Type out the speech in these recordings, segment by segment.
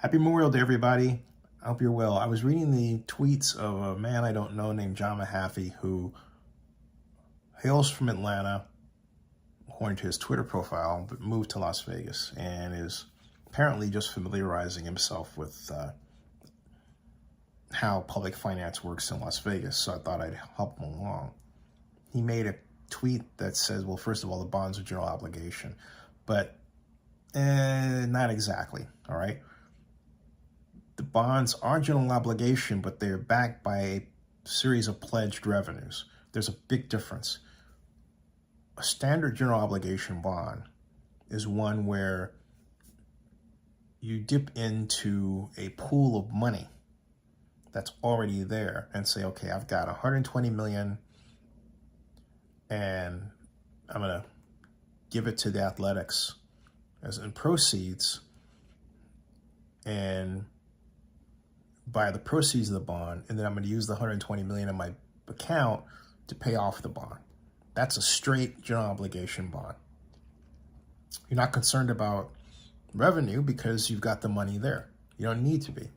Happy Memorial Day, everybody. I hope you're well. I was reading the tweets of a man I don't know named John Mehaffey who hails from Atlanta, according to his Twitter profile, but moved to Las Vegas and is apparently just familiarizing himself with how public finance works in Las Vegas. So I thought I'd help him along. He made a tweet that says, well, first of all, the bonds are general obligation, but not exactly, all right? The bonds are general obligation, but they're backed by a series of pledged revenues. There's a big difference. A standard general obligation bond is one where you dip into a pool of money that's already there and say, okay, I've got 120 million and I'm going to give it to the athletics as in proceeds, and buy the proceeds of the bond, and then I'm going to use the 120 million in my account to pay off the bond. That's a straight general obligation bond. You're not concerned about revenue because you've got the money there. You don't need to be.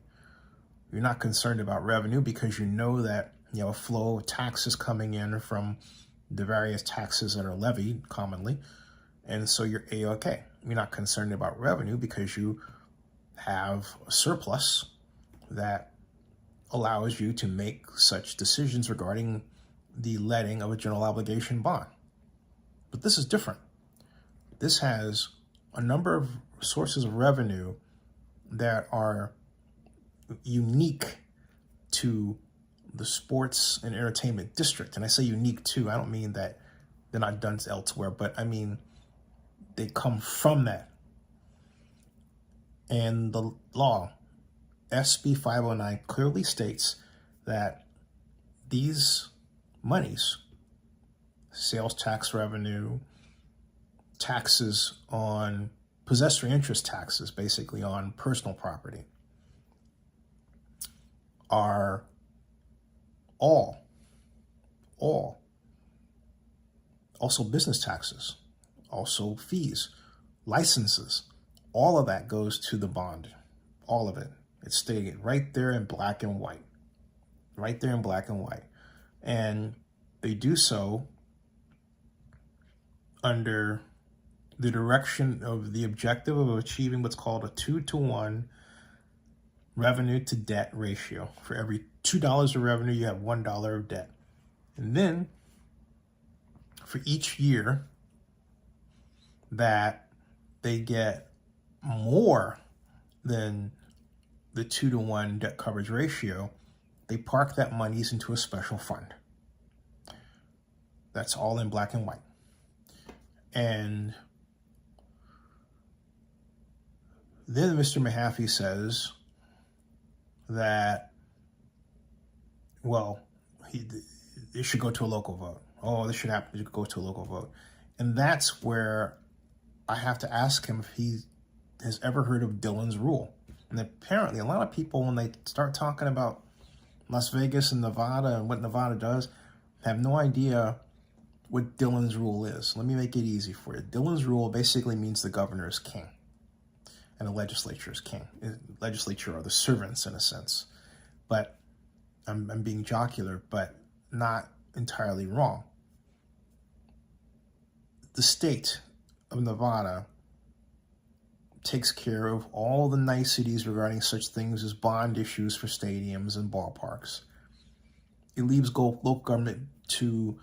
You're not concerned about revenue because you know that you have a flow of taxes coming in from the various taxes that are levied commonly, and so you're A-okay. You're not concerned about revenue because you have a surplus that allows you to make such decisions regarding the letting of a general obligation bond. But this is different. This has a number of sources of revenue that are unique to the sports and entertainment district. And I say unique too, I don't mean that they're not done elsewhere, but I mean they come from that. And the law, SB 509, clearly states that these monies, sales tax revenue, taxes on possessory interest taxes, basically on personal property, are all, also business taxes, also fees, licenses, all of that goes to the bond, all of it. It's stated right there in black and white, right there in black and white. And they do so under the direction of the objective of achieving what's called a 2-to-1 revenue to debt ratio. For every $2 of revenue, you have $1 of debt. And then for each year that they get more than the 2-to-1 debt coverage ratio, they park that monies into a special fund. That's all in black and white. And then Mr. Mehaffey says that, well, it should go to a local vote. Oh, this should happen to go to a local vote. And that's where I have to ask him if he has ever heard of Dillon's rule. And apparently a lot of people, when they start talking about Las Vegas and Nevada and what Nevada does, have no idea what Dillon's rule is. Let me make it easy for you. Dillon's rule basically means the governor is king and the legislature is king. The legislature are the servants in a sense. But I'm being jocular, but not entirely wrong. The state of Nevada takes care of all the niceties regarding such things as bond issues for stadiums and ballparks. It leaves local government to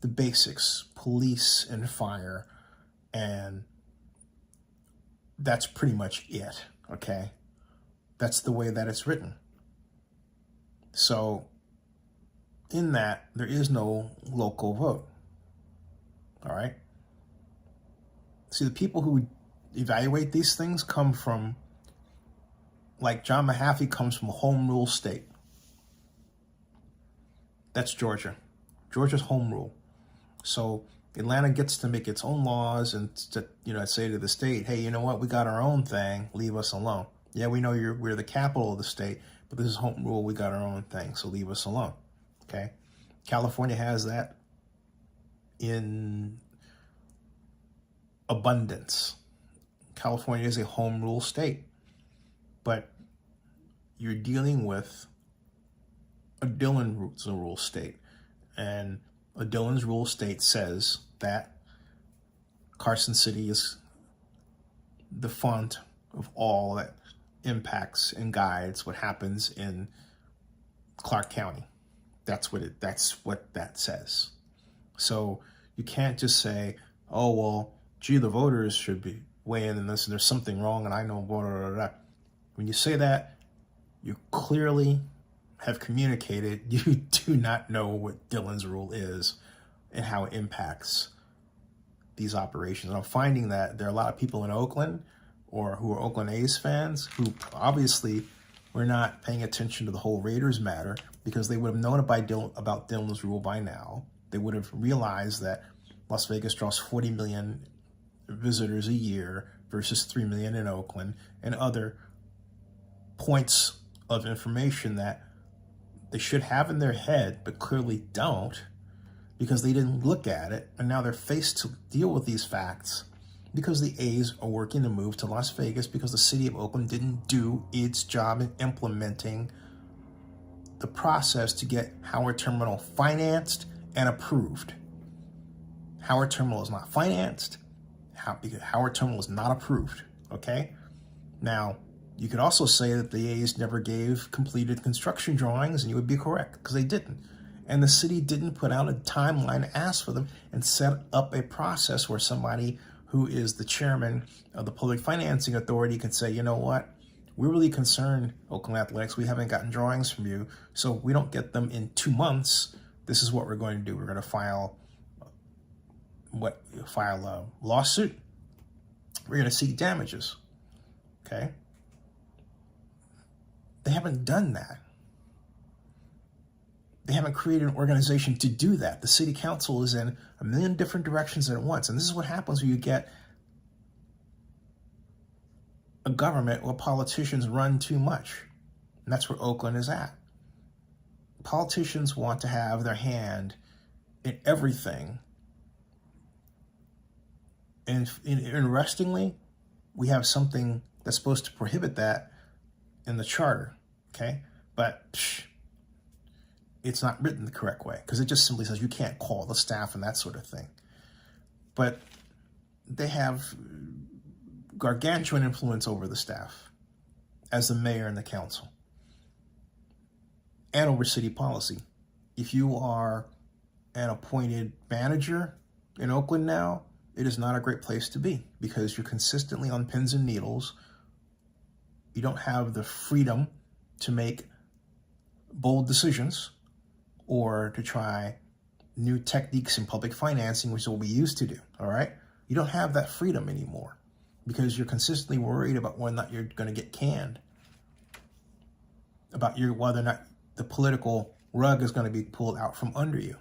the basics, police and fire, and that's pretty much it, okay? That's the way that it's written. So in that, there is no local vote, all right? See, the people who evaluate these things come from, like John Mehaffey comes from a home rule state. That's Georgia. Georgia's home rule. So Atlanta gets to make its own laws and to, say to the state, hey, you know what? We got our own thing. Leave us alone. Yeah, we know we're the capital of the state, but this is home rule. We got our own thing, so leave us alone. Okay? California has that in abundance. California is a home rule state, but you're dealing with a Dillon's rule state. And a Dillon's rule state says that Carson City is the font of all that impacts and guides what happens in Clark County. That's what that says. So you can't just say, oh, well, gee, the voters should be weighing in this and there's something wrong and I know, blah, blah, blah, blah. When you say that, you clearly have communicated you do not know what Dillon's rule is and how it impacts these operations. And I'm finding that there are a lot of people in Oakland or who are Oakland A's fans who obviously were not paying attention to the whole Raiders matter, because they would have known about Dillon's rule by now. They would have realized that Las Vegas draws 40 million visitors a year versus 3 million in Oakland, and other points of information that they should have in their head but clearly don't, because they didn't look at it, and now they're faced to deal with these facts because the A's are working to move to Las Vegas because the city of Oakland didn't do its job in implementing the process to get Howard Terminal financed and approved. Howard Terminal is not financed. Howard Terminal is not approved, okay? Now, you could also say that the A's never gave completed construction drawings, and you would be correct, because they didn't. And the city didn't put out a timeline, ask for them, and set up a process where somebody who is the chairman of the Public Financing Authority can say, you know what, we're really concerned, Oakland Athletics, we haven't gotten drawings from you, so we don't get them in 2 months. This is what we're going to do. We're going to file a lawsuit. We're going to seek damages, okay? They haven't done that. They haven't created an organization to do that. The city council is in a million different directions at once. And this is what happens when you get a government where politicians run too much. And that's where Oakland is at. Politicians want to have their hand in everything. And interestingly, we have something that's supposed to prohibit that in the charter, okay? But it's not written the correct way, because it just simply says you can't call the staff and that sort of thing. But they have gargantuan influence over the staff as the mayor and the council and over city policy. If you are an appointed manager in Oakland now, it is not a great place to be, because you're consistently on pins and needles. You don't have the freedom to make bold decisions or to try new techniques in public financing, which is what we used to do, all right? You don't have that freedom anymore because you're consistently worried about whether or not you're going to get canned, about whether or not the political rug is going to be pulled out from under you.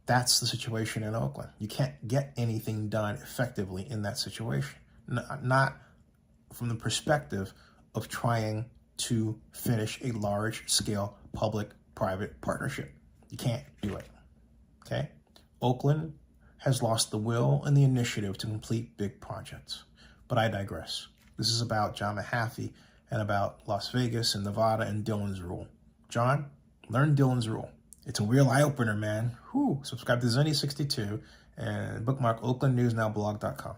That's the situation in Oakland. You can't get anything done effectively in that situation, not from the perspective of trying to finish a large-scale public-private partnership. You can't do it, okay? Oakland has lost the will and the initiative to complete big projects. But I digress. This is about John Mehaffey and about Las Vegas and Nevada and Dillon's rule. John, learn Dillon's rule. It's a real eye-opener, man. Whew. Subscribe to Zony62 and bookmark oaklandnewsnowblog.com.